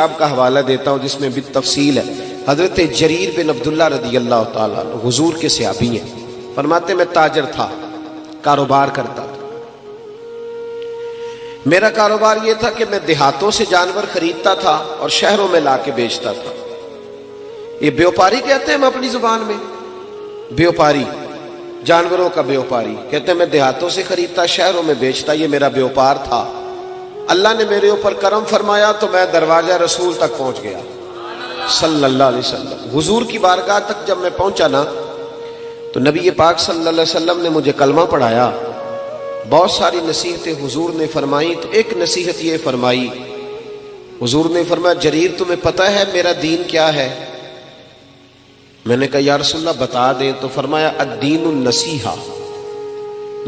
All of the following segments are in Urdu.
کتاب کا حوالہ دیتا ہوں جس میں بالتفصیل ہے۔ حضرت جریر بن عبداللہ رضی اللہ تعالیٰ عنہ حضور کے صحابی ہیں، فرماتے میں تاجر تھا، کاروبار کرتا تھا۔ میرا کاروبار یہ تھا کہ میں دیہاتوں سے جانور خریدتا تھا اور شہروں میں لا کے بیچتا تھا۔ یہ بیوپاری کہتے ہیں ہم اپنی زبان میں، بیوپاری، جانوروں کا بیوپاری کہتے ہیں۔ میں دیہاتوں سے خریدتا، شہروں میں بیچتا، یہ میرا بیوپار تھا۔ اللہ نے میرے اوپر کرم فرمایا تو میں دروازہ رسول تک پہنچ گیا صلی اللہ علیہ وسلم۔ حضور کی بارگاہ تک جب میں پہنچا نا تو نبی پاک صلی اللہ علیہ وسلم نے مجھے کلمہ پڑھایا، بہت ساری نصیحتیں حضور نے فرمائی۔ تو ایک نصیحت یہ فرمائی، حضور نے فرمایا جریر تمہیں پتہ ہے میرا دین کیا ہے؟ میں نے کہا یا رسول اللہ بتا دیں۔ تو فرمایا الدین النصیحہ،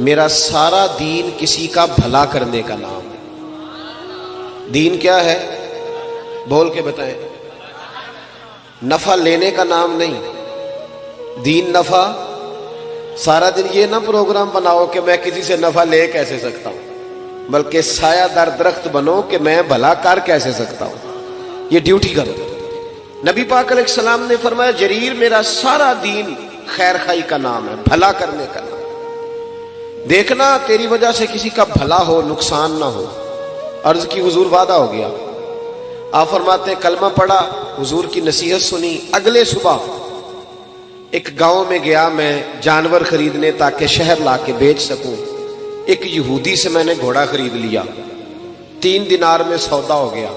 میرا سارا دین کسی کا بھلا کرنے کا نام ہے۔ دین کیا ہے؟ بول کے بتائیں۔ نفع لینے کا نام نہیں، دین نفع۔ سارا دن یہ نہ پروگرام بناؤ کہ میں کسی سے نفع لے کیسے سکتا ہوں، بلکہ سایہ دار درخت بنو کہ میں بھلا کر کیسے سکتا ہوں، یہ ڈیوٹی کرو۔ نبی پاک علیہ السلام نے فرمایا جریر میرا سارا دین خیر خائی کا نام ہے، بھلا کرنے کا نام۔ دیکھنا تیری وجہ سے کسی کا بھلا ہو، نقصان نہ ہو۔ عرض کی حضور وعدہ ہو گیا۔ آپ فرماتے ہیں کلمہ پڑھا، حضور کی نصیحت سنی۔ اگلے صبح ایک گاؤں میں گیا میں جانور خریدنے تاکہ شہر لا کے بیچ سکوں۔ ایک یہودی سے میں نے گھوڑا خرید لیا، 3 دینار میں سودا ہو گیا۔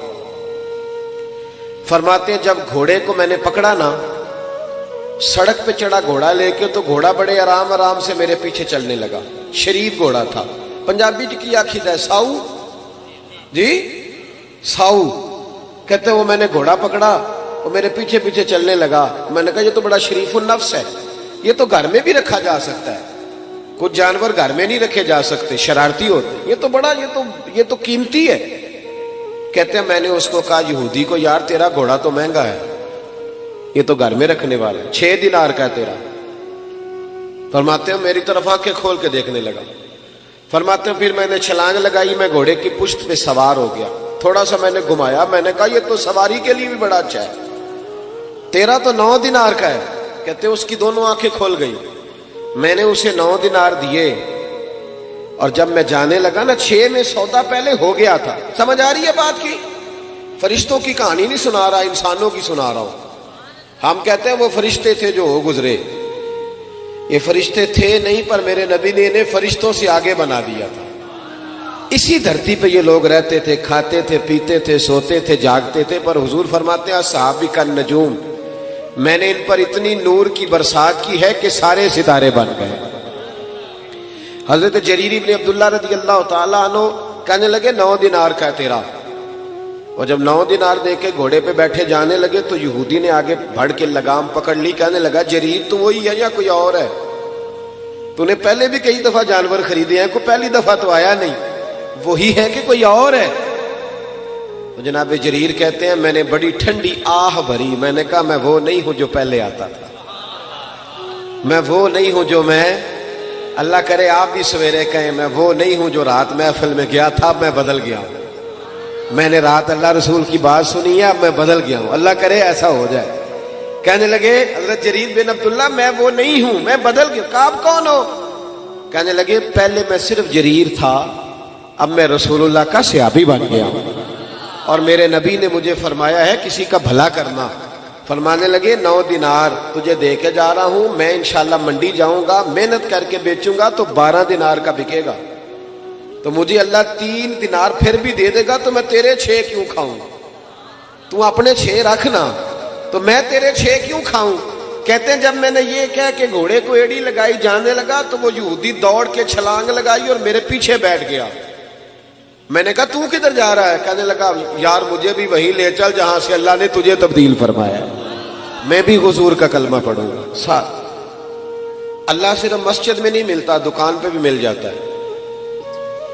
فرماتے ہیں جب گھوڑے کو میں نے پکڑا نا، سڑک پہ چڑھا گھوڑا لے کے، تو گھوڑا بڑے آرام آرام سے میرے پیچھے چلنے لگا۔ شریف گھوڑا تھا، پنجابی کی آخید ہے ساؤ جی، ساؤ کہتے ہیں۔ وہ میں نے گھوڑا پکڑا، وہ میرے پیچھے پیچھے چلنے لگا۔ میں نے کہا یہ تو بڑا شریف النفس ہے، یہ تو گھر میں بھی رکھا جا سکتا ہے۔ کچھ جانور گھر میں نہیں رکھے جا سکتے، شرارتی ہوتے، یہ تو بڑا یہ تو قیمتی ہے۔ کہتے ہیں میں نے اس کو کہا یہودی کو یار تیرا گھوڑا تو مہنگا ہے، یہ تو گھر میں رکھنے والا ہے، 6 دینار کا ہے تیرا۔ فرماتے ہیں میری طرف آنکھیں کھول کے دیکھنے لگا۔ فرماتے ہیں پھر میں نے چھلانگ لگائی، میں گھوڑے کی پشت پہ سوار ہو گیا۔ تھوڑا سا میں نے گھمایا، میں نے کہا یہ تو سواری کے لیے بھی بڑا اچھا ہے، تیرا تو 9 دینار کا ہے۔ کہتے ہیں اس کی دونوں آنکھیں کھول گئی۔ میں نے اسے 9 دینار دیے، اور جب میں جانے لگا نا 6 میں سودا پہلے ہو گیا تھا۔ سمجھ آ رہی ہے بات کی؟ فرشتوں کی کہانی نہیں سنا رہا، انسانوں کی سنا رہا ہوں۔ ہم کہتے ہیں وہ فرشتے تھے جو ہو گزرے، یہ فرشتے تھے نہیں، پر میرے نبی نے انہیں فرشتوں سے آگے بنا دیا تھا۔ اسی دھرتی پہ یہ لوگ رہتے تھے، کھاتے تھے، پیتے تھے، سوتے تھے، جاگتے تھے، پر حضور فرماتے ہیں صحابی کا نجوم، میں نے ان پر اتنی نور کی برسات کی ہے کہ سارے ستارے بن گئے۔ حضرت جریر بن عبداللہ رضی اللہ تعالیٰ عنہ کہنے لگے 9 دینار کا ہے تیرا۔ اور جب 9 دینار دے کے گھوڑے پہ بیٹھے جانے لگے تو یہودی نے آگے بڑھ کے لگام پکڑ لی، کہنے لگا جریر تو وہی ہے یا کوئی اور ہے؟ تو نے پہلے بھی کئی دفعہ جانور خریدے ہیں، کوئی پہلی دفعہ تو آیا نہیں، وہی ہے کہ کوئی اور ہے؟ تو جناب جریر کہتے ہیں میں نے بڑی ٹھنڈی آہ بھری، میں نے کہا میں وہ نہیں ہوں جو پہلے آتا تھا، میں وہ نہیں ہوں جو میں، اللہ کرے آپ بھی سویرے کہیں میں وہ نہیں ہوں جو رات محفل میں گیا تھا، میں بدل گیا ہوں۔ میں نے رات اللہ رسول کی بات سنی ہے، اب میں بدل گیا ہوں، اللہ کرے ایسا ہو جائے۔ کہنے لگے حضرت جریر بن عبداللہ میں وہ نہیں ہوں، میں بدل گیا۔ کہا آپ کون ہو؟ کہنے لگے پہلے میں صرف جریر تھا، اب میں رسول اللہ کا صحابی بن گیا ہوں، اور میرے نبی نے مجھے فرمایا ہے کسی کا بھلا کرنا۔ فرمانے لگے 9 دینار تجھے دے کے جا رہا ہوں، میں انشاءاللہ منڈی جاؤں گا، محنت کر کے بیچوں گا تو 12 دینار کا بکے گا، تو مجھے اللہ 3 دینار پھر بھی دے دے گا، تو میں تیرے 6 کیوں کھاؤں؟ تو اپنے 6 رکھنا، تو میں تیرے 6 کیوں کھاؤں؟ کہتے ہیں جب میں نے یہ کہہ کہ گھوڑے کو ایڑی لگائی جانے لگا تو وہ یہودی دوڑ کے چھلانگ لگائی اور میرے پیچھے بیٹھ گیا۔ میں نے کہا تو کدھر جا رہا ہے؟ کہنے لگا یار مجھے بھی وہیں لے چل جہاں سے اللہ نے تجھے تبدیل فرمایا، میں بھی حضور کا کلمہ پڑھوں گا ساتھ۔ اللہ صرف مسجد میں نہیں ملتا، دکان پہ بھی مل جاتا ہے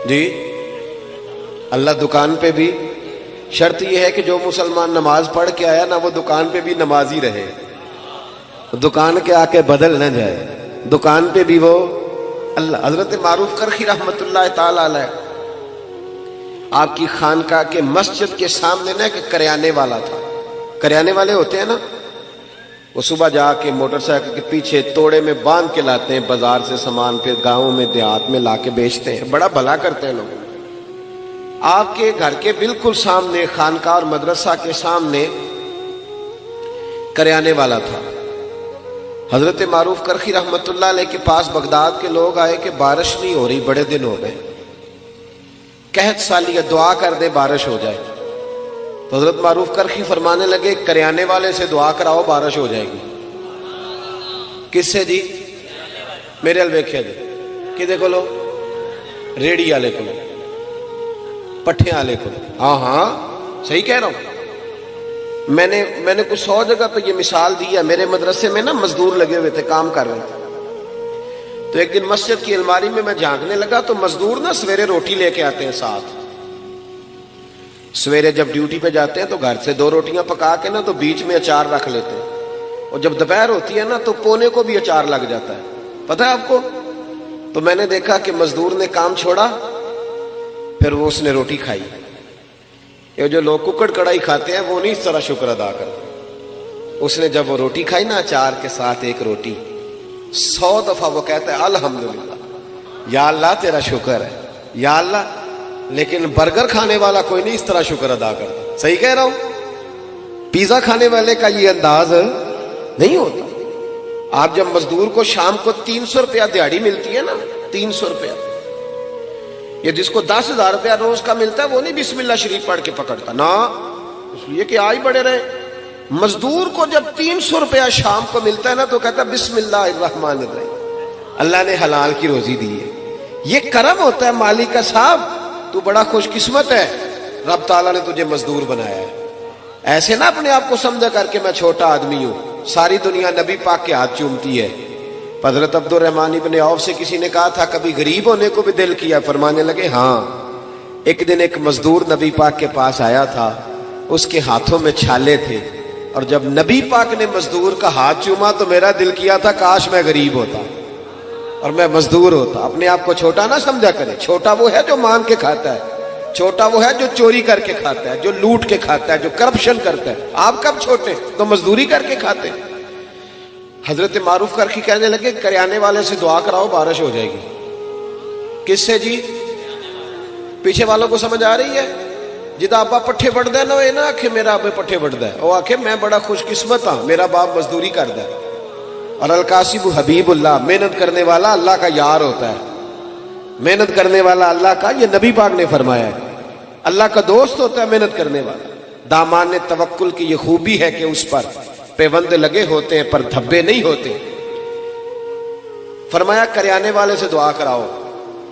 جی، اللہ دکان پہ بھی۔ شرط یہ ہے کہ جو مسلمان نماز پڑھ کے آیا نا وہ دکان پہ بھی نمازی رہے، دکان کے آ کے بدل نہ جائے، دکان پہ بھی وہ اللہ۔ حضرت معروف کرخی رحمت اللہ تعالی علیہ آپ کی خانقاہ کے مسجد کے سامنے نا ایک کریانے والا تھا. کریانے والے ہوتے ہیں نا, وہ صبح جا کے موٹر سائیکل کے پیچھے توڑے میں باندھ کے لاتے ہیں بازار سے سامان, پھر گاؤں میں دیہات میں لا کے بیچتے ہیں, بڑا بھلا کرتے ہیں لوگ. آپ کے گھر کے بالکل سامنے خانقاہ اور مدرسہ کے سامنے کریانے والا تھا. حضرت معروف کرخی رحمت اللہ علیہ کے پاس بغداد کے لوگ آئے کہ بارش نہیں ہو رہی, بڑے دن ہو گئے, قحط سالی ہے, دعا کر دے بارش ہو جائے. تو حضرت معروف کرخی فرمانے لگے کریانے والے سے دعا کراؤ بارش ہو جائے گی. کس سے جی؟ میرے الویکھیا جی. کدے کو لو؟ ریڑی والے کو, پٹھے والے کو. ہاں ہاں صحیح کہہ رہا ہوں. میں نے کچھ 100 جگہ پہ یہ مثال دی ہے. میرے مدرسے میں نا مزدور لگے ہوئے تھے, کام کر رہے تھے. تو ایک دن مسجد کی الماری میں جھانکنے لگا تو مزدور نا سویرے روٹی لے کے آتے ہیں ساتھ. سویرے جب ڈیوٹی پہ جاتے ہیں تو گھر سے 2 روٹیاں پکا کے نا تو بیچ میں اچار رکھ لیتے ہیں, اور جب دوپہر ہوتی ہے نا تو پونے کو بھی اچار لگ جاتا ہے, پتہ ہے آپ کو. تو میں نے دیکھا کہ مزدور نے کام چھوڑا, پھر وہ اس نے روٹی کھائی. یہ جو لوگ ککڑ کڑائی کھاتے ہیں وہ نہیں اس طرح شکر ادا کرتے. اس نے جب وہ روٹی کھائی نا اچار کے ساتھ ایک روٹی, 100 دفعہ وہ کہتا ہے الحمدللہ, یا اللہ تیرا شکر ہے, یا اللہ. لیکن برگر کھانے والا کوئی نہیں اس طرح شکر ادا کرتا. صحیح کہہ رہا ہوں؟ پیزا کھانے والے کا یہ انداز نہیں ہوتا. آپ جب مزدور کو شام کو 300 روپیہ دیہڑی ملتی ہے نا, 300 روپیہ, یہ جس کو 10,000 روپیہ روز کا ملتا ہے وہ نہیں بسم اللہ شریف پڑھ کے پکڑتا نا, اس لیے کہ آج بڑے رہے. مزدور کو جب 300 روپیہ شام کو ملتا ہے نا تو کہتا ہے بسم اللہ الرحمن الرحیم, اللہ نے حلال کی روزی دی ہے. یہ کرم ہوتا ہے مالک کا. صاحب تو بڑا خوش قسمت ہے, رب تعالیٰ نے تجھے مزدور بنایا ہے. ایسے نہ اپنے آپ کو سمجھا کر کے میں چھوٹا آدمی ہوں, ساری دنیا نبی پاک کے ہاتھ چومتی ہے. حضرت عبد الرحمن ابن عوف سے کسی نے کہا تھا کبھی غریب ہونے کو بھی دل کیا؟ فرمانے لگے ہاں. ایک دن ایک مزدور نبی پاک کے پاس آیا تھا, اس کے ہاتھوں میں چھالے تھے, اور جب نبی پاک نے مزدور کا ہاتھ چوما تو میرا دل کیا تھا کاش میں غریب ہوتا اور میں مزدور ہوتا. اپنے آپ کو چھوٹا نہ سمجھا کرے. چھوٹا وہ ہے جو مان کے کھاتا ہے, چھوٹا وہ ہے جو چوری کر کے کھاتا ہے, جو لوٹ کے کھاتا ہے, جو کرپشن کرتا ہے. آپ کب چھوٹے تو مزدوری کر کے کھاتے. حضرت معروف کرخی کہنے لگے کریانے والے سے دعا کراؤ بارش ہو جائے گی. کس سے جی؟ پیچھے والوں کو سمجھ آ رہی ہے؟ جدا ابا پٹھے بڑھتا ہے نا, یہ نہ آکھے میرا ابا پٹھے بڑھتا ہے, وہ آکھے میں بڑا خوش قسمت ہاں میرا باپ مزدوری کرتا ہے. اور القاسب حبیب اللہ, محنت کرنے والا اللہ کا یار ہوتا ہے. محنت کرنے والا اللہ کا, یہ نبی پاک نے فرمایا ہے, اللہ کا دوست ہوتا ہے محنت کرنے والا. دامان توکل کی یہ خوبی ہے کہ اس پر پیوند لگے ہوتے ہیں پر دھبے نہیں ہوتے. فرمایا کریانے والے سے دعا کراؤ.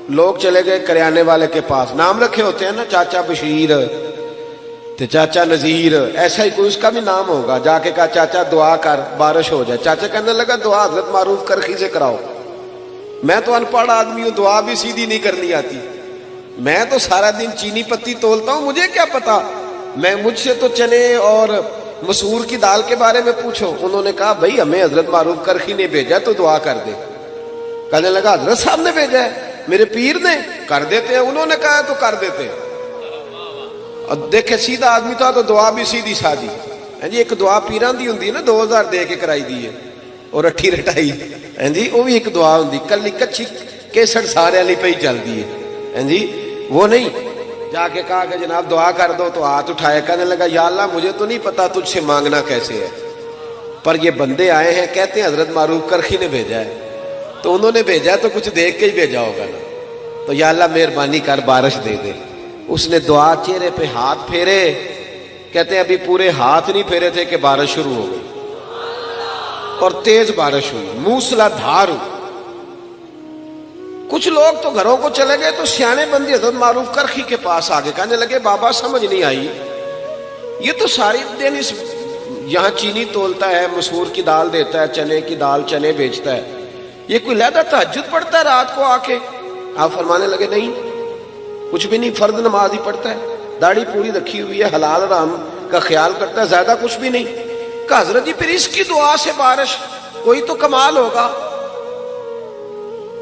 لوگ چلے گئے کریانے والے کے پاس, نام رکھے ہوتے ہیں نا, چاچا بشیر تے چاچا نذیر, ایسا ہی کوئی اس کا بھی نام ہوگا. جا کے کہا چاچا دعا کر بارش ہو جائے. چاچا کہنے لگا دعا حضرت معروف کرخی سے کراؤ. میں تو ان پڑھ آدمی ہوں, دعا بھی سیدھی نہیں کرنی آتی. میں تو سارا دن چینی پتی تولتا ہوں, مجھے کیا پتا. مجھ سے تو چنے اور مسور کی دال کے بارے میں پوچھو. انہوں نے کہا بھائی ہمیں حضرت معروف کرخی نے بھیجا تو دعا کر دے. کہنے لگا حضرت صاحب نے بھیجا ہے, میرے پیر نے, کر دیتے ہیں. انہوں نے کہا تو کر دیتے ہیں. اور دیکھے سیدھا آدمی تھا تو دعا بھی سیدھی سادی. جی ایک دعا پیران دی ہوندی ہے نا, 2000 دے کے کرائی دی ہے اور اٹھی رٹائی. جی وہ بھی ایک دعا ہوندی, کلی کچھی کیسٹ سارے والی پہ ہی چلتی ہے. جی وہ نہیں. جا کے کہا کہ جناب دعا کر دو, تو ہاتھ اٹھایا, کہنے لگا یا اللہ مجھے تو نہیں پتا تجھ سے مانگنا کیسے ہے, پر یہ بندے آئے ہیں کہتے ہیں حضرت معروف کرخی نے بھیجا ہے, تو انہوں نے بھیجا ہے تو کچھ دیکھ کے ہی بھیجا ہوگا نا, تو یا اللہ مہربانی کر بارش دے دے. اس نے دعا چہرے پہ ہاتھ پھیرے, کہتے ہیں ابھی پورے ہاتھ نہیں پھیرے تھے کہ بارش شروع ہو گئی, اور تیز بارش ہوئی, موسلا دھار ہوئی. کچھ لوگ تو گھروں کو چلے گئے تو سیانے بندی حضرت معروف کرخی کے پاس آگے, کہنے لگے بابا سمجھ نہیں آئی, یہ تو ساری دن اس یہاں چینی تولتا ہے, مسور کی دال دیتا ہے, چنے کی دال چنے بیچتا ہے, یہ کوئی لہذا تہجد پڑھتا ہے رات کو آ کے؟ آپ فرمانے لگے نہیں کچھ بھی نہیں, فرض نماز ہی پڑھتا ہے, داڑھی پوری رکھی ہوئی ہے, حلال حرام کا خیال کرتا ہے, زیادہ کچھ بھی نہیں. کہ حضرت جی پھر اس کی دعا سے بارش, کوئی تو کمال ہوگا.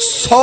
100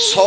100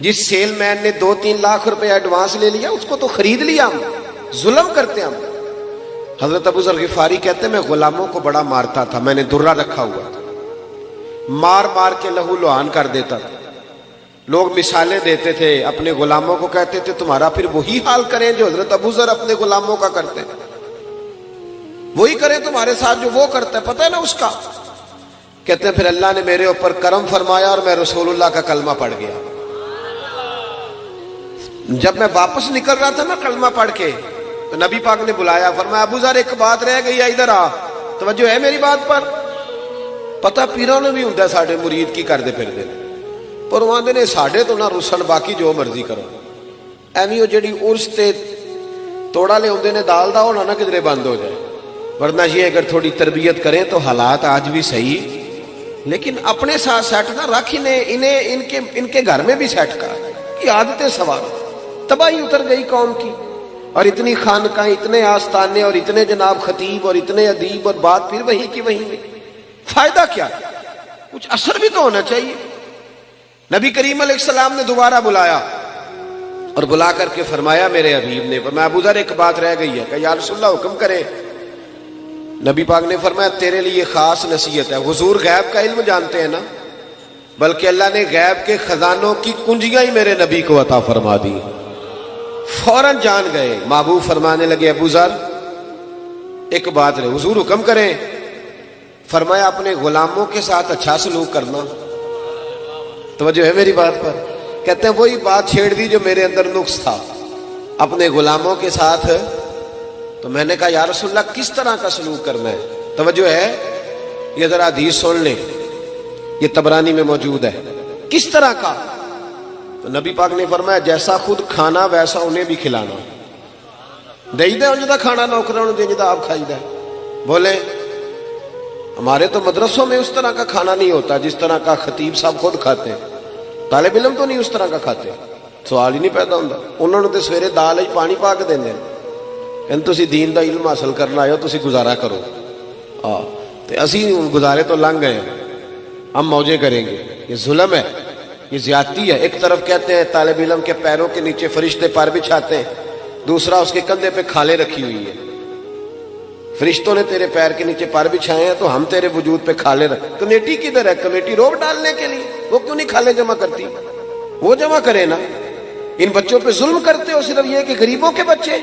جس سیل مین نے 2-3 لاکھ روپے ایڈوانس لے لیا اس کو تو خرید لیا ہم، ظلم کرتے ہم۔ حضرت ابو ذر غفاری کہتے ہیں میں غلاموں کو بڑا مارتا تھا، میں نے درہ رکھا ہوا تھا، مار مار کے لہو لہان کر دیتا تھا۔ لوگ مثالیں دیتے تھے، اپنے غلاموں کو کہتے تھے تمہارا پھر وہی حال کریں جو حضرت ابو ذر اپنے غلاموں کا کرتے ہیں، وہی کریں تمہارے ساتھ جو وہ کرتا ہے، پتہ ہے نا اس کا۔ کہتے ہیں پھر اللہ نے میرے اوپر کرم فرمایا اور میں رسول اللہ کا کلمہ پڑھ گیا۔ جب میں واپس نکل رہا تھا نا کلمہ پڑھ کے، تو نبی پاک نے بلایا، فرمایا ابو ذر ایک بات رہ گئی ہے، ادھر آ، توجہ ہے میری بات پر؟ پتہ پیروں نے بھی ہوں ساڈے مرید کی کردے پھر دے، پر وہ آندے نے ساڈے تو نہ رسن، باقی جو مرضی کرو۔ ایویں وہ جڑی عرس تے توڑا لے ہوندے نے دال دا ہونا نہ کدھرے بند ہو جائے، ورنہ یہ اگر تھوڑی تربیت کریں تو حالات آج بھی صحیح، لیکن اپنے ساتھ سیٹ نہ رکھ، انہیں ان کے گھر میں بھی سیٹ کر، یہ عادتیں سوار، تباہی اتر گئی قوم کی، اور اتنی خانقاہیں، اتنے آستانے، اور اتنے جناب خطیب، اور اتنے ادیب، اور بات پھر وہی کی وہی میں، فائدہ کیا؟ کچھ اثر بھی تو ہونا چاہیے۔ نبی کریم علیہ السلام نے دوبارہ بلایا اور بلا کر کے فرمایا میرے حبیب نے، فرمایا ابو ذر ایک بات رہ گئی ہے، کہ یا رسول اللہ حکم کرے۔ نبی پاک نے فرمایا تیرے لیے خاص نصیحت ہے۔ حضور غیب کا علم جانتے ہیں نا، بلکہ اللہ نے غیب کے خزانوں کی کنجیاں ہی میرے نبی کو عطا فرما دی، فوراً جان گئے۔ محبوب فرمانے لگے ابو ذر ایک بات رہے، حضور حکم کریں۔ فرمایا اپنے غلاموں کے ساتھ اچھا سلوک کرنا، توجہ ہے میری بات پر؟ کہتے ہیں وہی بات چھیڑ دی جو میرے اندر نقص تھا، اپنے غلاموں کے ساتھ۔ تو میں نے کہا یا رسول اللہ کس طرح کا سلوک کرنا ہے؟ توجہ ہے، یہ ذرا حدیث سن لیں، یہ طبرانی میں موجود ہے، کس طرح کا؟ تو نبی پاک نے فرمایا جیسا خود کھانا ویسا انہیں بھی کھلانا، دے دے جدا کھانا نوکروں دے جدا آپ کھائی دے۔ بولے ہمارے تو مدرسوں میں اس طرح کا کھانا نہیں ہوتا جس طرح کا خطیب صاحب خود کھاتے ہیں، طالب علم تو نہیں اس طرح کا کھاتے، سوال ہی نہیں پیدا ہوتا۔ انہوں نے تو سویرے دال وچ پانی پا کے دیندے ہیں، تسی دین دا علم حاصل کرنا آئے ہو، تسی گزارا کرو۔ تے اسی گزارے تو لنگ گئے، ہم موجے کریں گے، یہ ظلم ہے، یہ زیادتی ہے۔ ایک طرف کہتے ہیں طالب علم کے پیروں کے نیچے فرشتے پر بچھاتے ہیں، دوسرا اس کے کندھے پہ کھالیں رکھی ہوئی ہے، فرشتوں نے تیرے پیر کے نیچے پر بچھائے ہیں تو ہم تیرے وجود پہ کھالیں رکھ۔ کمیٹی کدھر ہے؟ کمیٹی روک ڈالنے کے لیے، وہ کیوں نہیں کھالیں جمع کرتی؟ وہ جمع کرے نا۔ ان بچوں پہ ظلم کرتے ہو صرف یہ کہ غریبوں کے بچے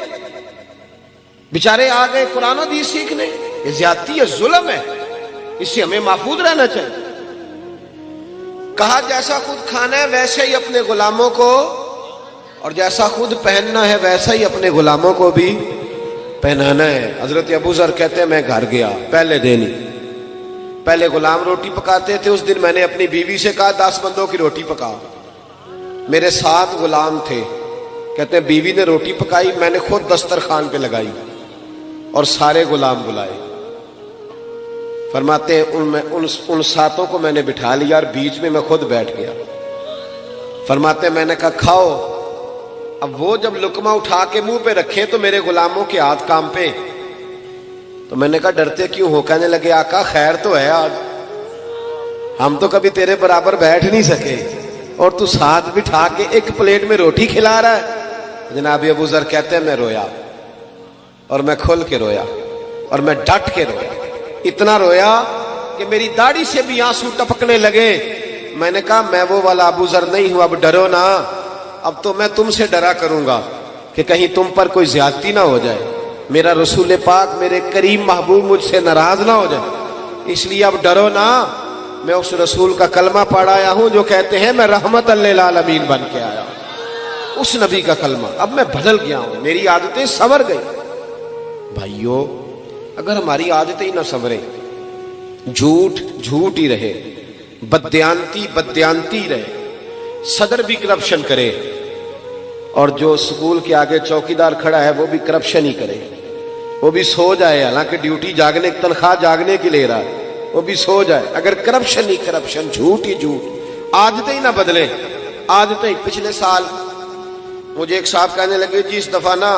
بیچارے آ گئے قرآن و حدیث سیکھنے، یہ زیادتی ہے، ظلم ہے، اس سے ہمیں محفوظ رہنا چاہیے۔ کہا جیسا خود کھانا ہے ویسے ہی اپنے غلاموں کو، اور جیسا خود پہننا ہے ویسا ہی اپنے غلاموں کو بھی پہنانا ہے۔ حضرت ابو ذر کہتے ہیں میں گھر گیا پہلے دن ہی، پہلے غلام روٹی پکاتے تھے، اس دن میں نے اپنی بیوی سے کہا 10 بندوں کی روٹی پکا، میرے 7 غلام تھے، کہتے ہیں بیوی نے روٹی پکائی، میں نے خود دسترخوان پہ لگائی اور سارے غلام بلائے۔ فرماتے ہیں ان 7 کو میں نے بٹھا لیا اور بیچ میں خود بیٹھ گیا۔ فرماتے ہیں میں نے کہا کھاؤ۔ اب وہ جب لقمہ اٹھا کے منہ پہ رکھے تو میرے غلاموں کے ہاتھ کام پہ، تو میں نے کہا ڈرتے کیوں ہو؟ کہنے لگے آقا خیر تو ہے، آج ہم تو کبھی تیرے برابر بیٹھ نہیں سکے اور تو ساتھ بٹھا کے ایک پلیٹ میں روٹی کھلا رہا ہے۔ جناب ابو ذر کہتے ہیں میں رویا، اور میں کھل کے رویا، اور میں ڈٹ کے رویا، اتنا رویا کہ میری داڑھی سے بھی آنسو ٹپکنے لگے۔ میں نے کہا میں وہ والا ابو ذر نہیں ہوں، اب ڈرو نا، اب تو میں تم سے ڈرا کروں گا کہ کہیں تم پر کوئی زیادتی نہ ہو جائے، میرا رسول پاک میرے کریم محبوب مجھ سے ناراض نہ ہو جائے، اس لیے اب ڈرو نا۔ میں اس رسول کا کلمہ پڑھ آیا ہوں جو کہتے ہیں میں رحمت للعالمین بن کے آیا ہوں، اس نبی کا کلمہ۔ اب میں بدل گیا ہوں، میری عادتیں سنور گئی۔ بھائیو اگر ہماری عادتیں ہی نہ سنوریں، جھوٹ جھوٹ ہی رہے، بددیانتی بددیانتی رہے، صدر بھی کرپشن کرے، اور جو سکول کے آگے چوکیدار کھڑا ہے وہ بھی کرپشن ہی کرے، وہ بھی سو جائے، حالانکہ ڈیوٹی جاگنے تنخواہ جاگنے کی لے رہا ہے، وہ بھی سو جائے، اگر کرپشن ہی کرپشن، جھوٹ ہی جھوٹ، عادتیں ہی نہ بدلیں، عادتیں ہی۔ پچھلے سال مجھے ایک صاحب کہنے لگے جی اس دفعہ نا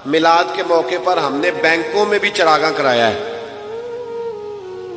میلاد کے موقع پر ہم نے بینکوں میں بھی چراغاں کرایا ہے۔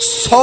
100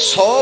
100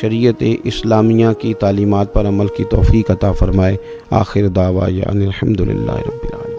شریعت اسلامیہ کی تعلیمات پر عمل کی توفیق عطا فرمائے۔ آخر دعوانا الحمدللہ رب العالمین۔